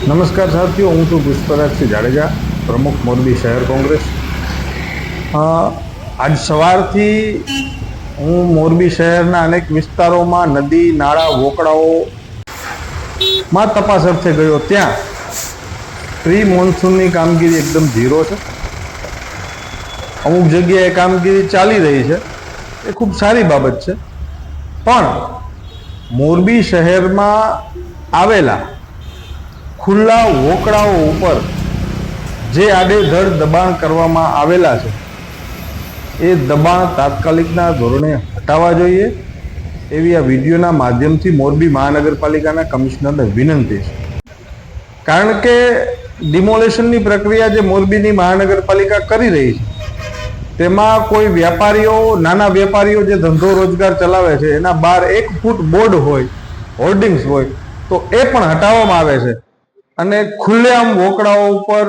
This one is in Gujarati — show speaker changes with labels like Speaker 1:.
Speaker 1: નમસ્કાર સાથીઓ, હું છું પુષ્પરાજસિંહ જાડેજા, પ્રમુખ મોરબી શહેર કોંગ્રેસ. આજ સવારથી હું મોરબી શહેરના અનેક વિસ્તારોમાં નદી નાળા વોકળાઓમાં તપાસ અર્થે ગયો. ત્યાં પ્રી મોન્સૂનની કામગીરી એકદમ ઝીરો છે. અમુક જગ્યાએ કામગીરી ચાલી રહી છે, એ ખૂબ સારી બાબત છે. પણ મોરબી શહેરમાં આવેલા ખુલ્લા વોકળાઓ ઉપર જે આડેધડ દબાણ કરવામાં આવેલા છે, એ દબાણ તાત્કાલિકના ધોરણે હટાવવા જોઈએ એવી આ વિડીયોના માધ્યમથી મોરબી મહાનગરપાલિકાના કમિશનરને વિનંતી છે. કારણ કે ડિમોલેશનની પ્રક્રિયા જે મોરબીની મહાનગરપાલિકા કરી રહી છે, તેમાં કોઈ વેપારીઓ, નાના વેપારીઓ જે ધંધો રોજગાર ચલાવે છે, એના બહાર 1 ફૂટ બોર્ડ હોય, હોર્ડિંગ્સ હોય, તો એ પણ હટાવવામાં આવે છે અને ખુલ્લેઆમ વોકળાઓ ઉપર